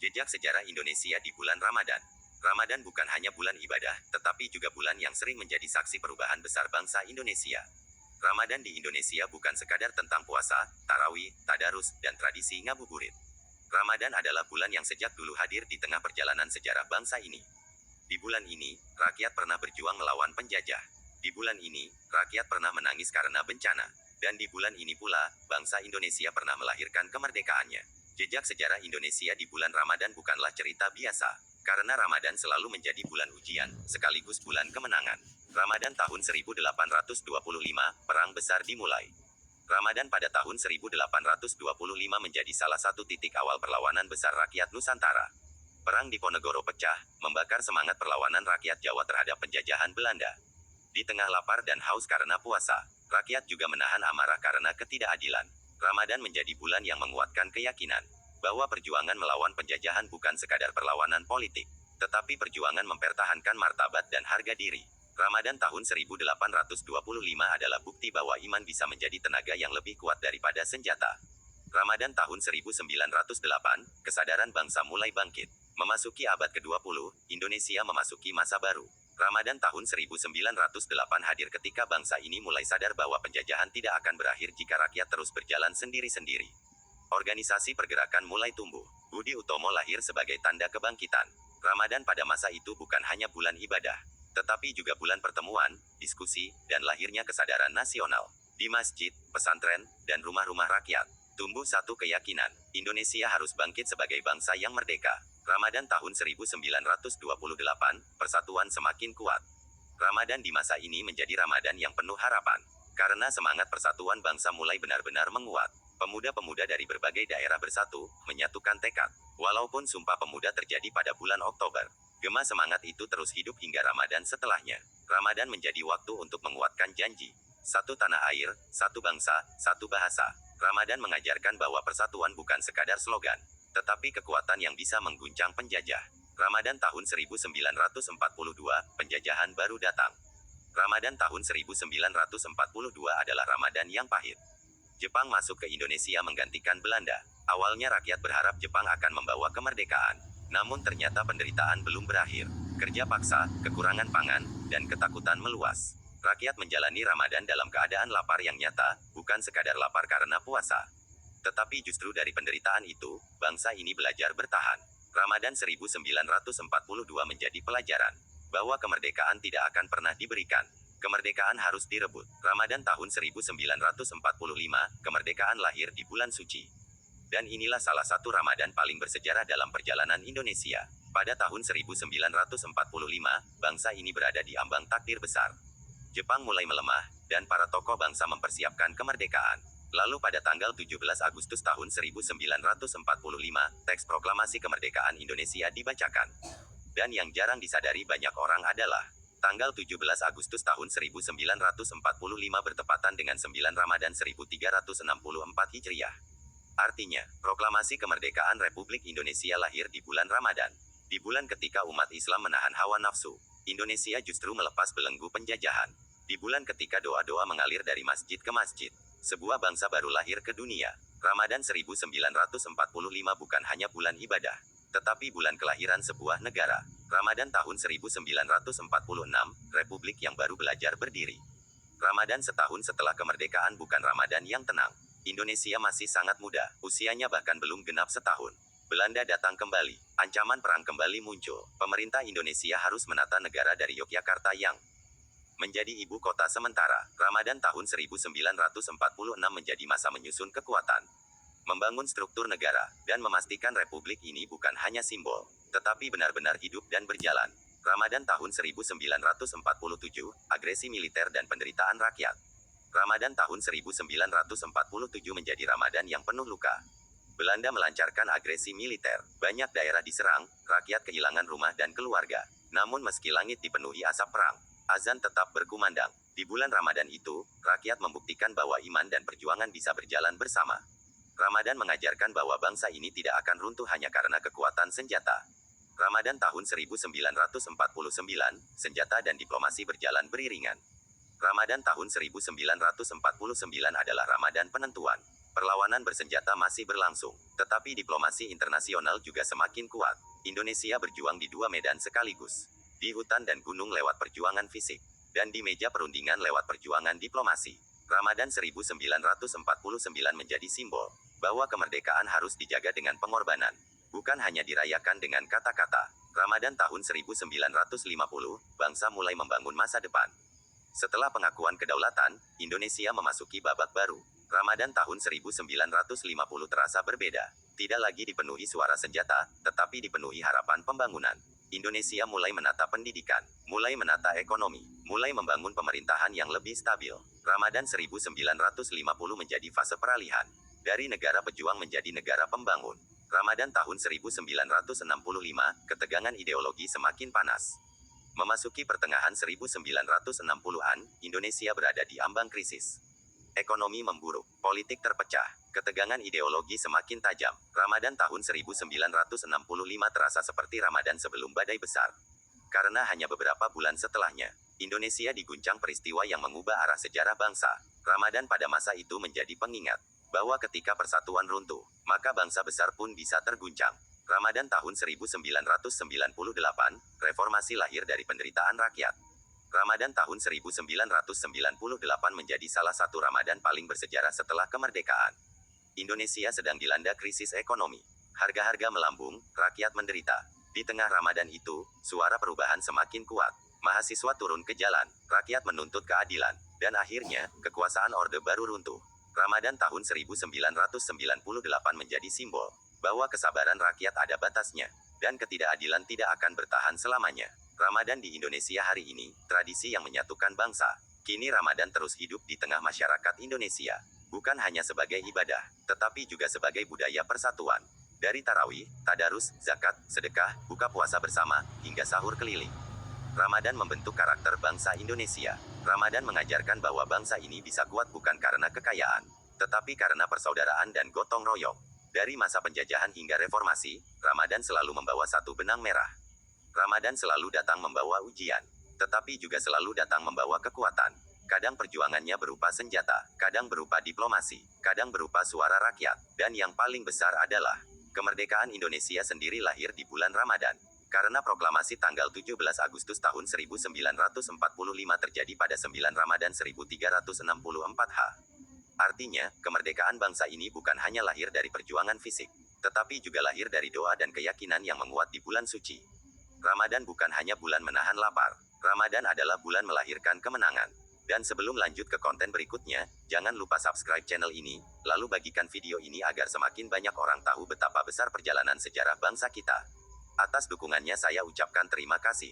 Jejak sejarah Indonesia di bulan Ramadan. Ramadan bukan hanya bulan ibadah, tetapi juga bulan yang sering menjadi saksi perubahan besar bangsa Indonesia. Ramadan di Indonesia bukan sekadar tentang puasa, tarawih, tadarus, dan tradisi ngabuburit. Ramadan adalah bulan yang sejak dulu hadir di tengah perjalanan sejarah bangsa ini. Di bulan ini, rakyat pernah berjuang melawan penjajah. Di bulan ini, rakyat pernah menangis karena bencana. Dan di bulan ini pula, bangsa Indonesia pernah melahirkan kemerdekaannya. Jejak sejarah Indonesia di bulan Ramadan bukanlah cerita biasa. Karena Ramadan selalu menjadi bulan ujian, sekaligus bulan kemenangan. Ramadan tahun 1825, Perang Besar dimulai. Ramadan pada tahun 1825 menjadi salah satu titik awal perlawanan besar rakyat Nusantara. Perang Diponegoro pecah, membakar semangat perlawanan rakyat Jawa terhadap penjajahan Belanda. Di tengah lapar dan haus karena puasa, rakyat juga menahan amarah karena ketidakadilan. Ramadan menjadi bulan yang menguatkan keyakinan bahwa perjuangan melawan penjajahan bukan sekadar perlawanan politik, tetapi perjuangan mempertahankan martabat dan harga diri. Ramadan tahun 1825 adalah bukti bahwa iman bisa menjadi tenaga yang lebih kuat daripada senjata. Ramadan tahun 1908, kesadaran bangsa mulai bangkit. Memasuki abad ke-20, Indonesia memasuki masa baru. Ramadan tahun 1908 hadir ketika bangsa ini mulai sadar bahwa penjajahan tidak akan berakhir jika rakyat terus berjalan sendiri-sendiri. Organisasi pergerakan mulai tumbuh. Budi Utomo lahir sebagai tanda kebangkitan. Ramadan pada masa itu bukan hanya bulan ibadah, tetapi juga bulan pertemuan, diskusi, dan lahirnya kesadaran nasional. Di masjid, pesantren, dan rumah-rumah rakyat, tumbuh satu keyakinan, Indonesia harus bangkit sebagai bangsa yang merdeka. Ramadan tahun 1928, persatuan semakin kuat. Ramadan di masa ini menjadi Ramadan yang penuh harapan. Karena semangat persatuan bangsa mulai benar-benar menguat. Pemuda-pemuda dari berbagai daerah bersatu, menyatukan tekad. Walaupun Sumpah Pemuda terjadi pada bulan Oktober, gema semangat itu terus hidup hingga Ramadan setelahnya. Ramadan menjadi waktu untuk menguatkan janji. Satu tanah air, satu bangsa, satu bahasa. Ramadan mengajarkan bahwa persatuan bukan sekadar slogan, tetapi kekuatan yang bisa mengguncang penjajah. Ramadan tahun 1942, penjajahan baru datang. Ramadan tahun 1942 adalah Ramadan yang pahit. Jepang masuk ke Indonesia menggantikan Belanda. Awalnya rakyat berharap Jepang akan membawa kemerdekaan. Namun ternyata penderitaan belum berakhir. Kerja paksa, kekurangan pangan, dan ketakutan meluas. Rakyat menjalani Ramadan dalam keadaan lapar yang nyata, bukan sekadar lapar karena puasa. Tetapi justru dari penderitaan itu, bangsa ini belajar bertahan. Ramadan 1942 menjadi pelajaran bahwa kemerdekaan tidak akan pernah diberikan. Kemerdekaan harus direbut. Ramadan tahun 1945, kemerdekaan lahir di bulan suci. Dan inilah salah satu Ramadan paling bersejarah dalam perjalanan Indonesia. Pada tahun 1945, bangsa ini berada di ambang takdir besar. Jepang mulai melemah, dan para tokoh bangsa mempersiapkan kemerdekaan. Lalu pada tanggal 17 Agustus tahun 1945, teks proklamasi kemerdekaan Indonesia dibacakan. Dan yang jarang disadari banyak orang adalah, tanggal 17 Agustus tahun 1945 bertepatan dengan 9 Ramadan 1364 Hijriah. Artinya, proklamasi kemerdekaan Republik Indonesia lahir di bulan Ramadan. Di bulan ketika umat Islam menahan hawa nafsu, Indonesia justru melepas belenggu penjajahan. Di bulan ketika doa-doa mengalir dari masjid ke masjid, sebuah bangsa baru lahir ke dunia. Ramadan 1945 bukan hanya bulan ibadah, tetapi bulan kelahiran sebuah negara. Ramadan tahun 1946, Republik yang baru belajar berdiri. Ramadan setahun setelah kemerdekaan bukan Ramadan yang tenang. Indonesia masih sangat muda, usianya bahkan belum genap setahun. Belanda datang kembali, ancaman perang kembali muncul. Pemerintah Indonesia harus menata negara dari Yogyakarta yang menjadi ibu kota sementara. Ramadan tahun 1946 menjadi masa menyusun kekuatan, membangun struktur negara, dan memastikan republik ini bukan hanya simbol, tetapi benar-benar hidup dan berjalan. Ramadan tahun 1947, agresi militer dan penderitaan rakyat. Ramadan tahun 1947 menjadi Ramadan yang penuh luka. Belanda melancarkan agresi militer, banyak daerah diserang, rakyat kehilangan rumah dan keluarga. Namun meski langit dipenuhi asap perang, azan tetap berkumandang. Di bulan Ramadan itu, rakyat membuktikan bahwa iman dan perjuangan bisa berjalan bersama. Ramadan mengajarkan bahwa bangsa ini tidak akan runtuh hanya karena kekuatan senjata. Ramadan tahun 1949, senjata dan diplomasi berjalan beriringan. Ramadan tahun 1949 adalah Ramadan penentuan. Perlawanan bersenjata masih berlangsung, tetapi diplomasi internasional juga semakin kuat. Indonesia berjuang di dua medan sekaligus. Di hutan dan gunung lewat perjuangan fisik, dan di meja perundingan lewat perjuangan diplomasi. Ramadan 1949 menjadi simbol bahwa kemerdekaan harus dijaga dengan pengorbanan, bukan hanya dirayakan dengan kata-kata. Ramadan tahun 1950, bangsa mulai membangun masa depan. Setelah pengakuan kedaulatan, Indonesia memasuki babak baru. Ramadan tahun 1950 terasa berbeda. Tidak lagi dipenuhi suara senjata, tetapi dipenuhi harapan pembangunan. Indonesia mulai menata pendidikan, mulai menata ekonomi, mulai membangun pemerintahan yang lebih stabil. Ramadan 1950 menjadi fase peralihan dari negara pejuang menjadi negara pembangun. Ramadan tahun 1965, ketegangan ideologi semakin panas. Memasuki pertengahan 1960-an, Indonesia berada di ambang krisis. Ekonomi memburuk, politik terpecah, ketegangan ideologi semakin tajam. Ramadan tahun 1965 terasa seperti Ramadan sebelum badai besar. Karena hanya beberapa bulan setelahnya, Indonesia diguncang peristiwa yang mengubah arah sejarah bangsa. Ramadan pada masa itu menjadi pengingat bahwa ketika persatuan runtuh, maka bangsa besar pun bisa terguncang. Ramadan tahun 1998, reformasi lahir dari penderitaan rakyat. Ramadan tahun 1998 menjadi salah satu Ramadan paling bersejarah setelah kemerdekaan. Indonesia sedang dilanda krisis ekonomi. Harga-harga melambung, rakyat menderita. Di tengah Ramadan itu, suara perubahan semakin kuat. Mahasiswa turun ke jalan, rakyat menuntut keadilan, dan akhirnya, kekuasaan Orde Baru runtuh. Ramadan tahun 1998 menjadi simbol bahwa kesabaran rakyat ada batasnya, dan ketidakadilan tidak akan bertahan selamanya. Ramadan di Indonesia hari ini, tradisi yang menyatukan bangsa. Kini Ramadan terus hidup di tengah masyarakat Indonesia. Bukan hanya sebagai ibadah, tetapi juga sebagai budaya persatuan. Dari tarawih, tadarus, zakat, sedekah, buka puasa bersama, hingga sahur keliling. Ramadan membentuk karakter bangsa Indonesia. Ramadan mengajarkan bahwa bangsa ini bisa kuat bukan karena kekayaan, tetapi karena persaudaraan dan gotong royong. Dari masa penjajahan hingga reformasi, Ramadan selalu membawa satu benang merah. Ramadan selalu datang membawa ujian, tetapi juga selalu datang membawa kekuatan. Kadang perjuangannya berupa senjata, kadang berupa diplomasi, kadang berupa suara rakyat, dan yang paling besar adalah kemerdekaan Indonesia sendiri lahir di bulan Ramadan. Karena proklamasi tanggal 17 Agustus tahun 1945 terjadi pada 9 Ramadan 1364 H. Artinya, kemerdekaan bangsa ini bukan hanya lahir dari perjuangan fisik, tetapi juga lahir dari doa dan keyakinan yang menguat di bulan suci. Ramadan bukan hanya bulan menahan lapar. Ramadan adalah bulan melahirkan kemenangan. Dan sebelum lanjut ke konten berikutnya, jangan lupa subscribe channel ini, lalu bagikan video ini agar semakin banyak orang tahu betapa besar perjalanan sejarah bangsa kita. Atas dukungannya saya ucapkan terima kasih.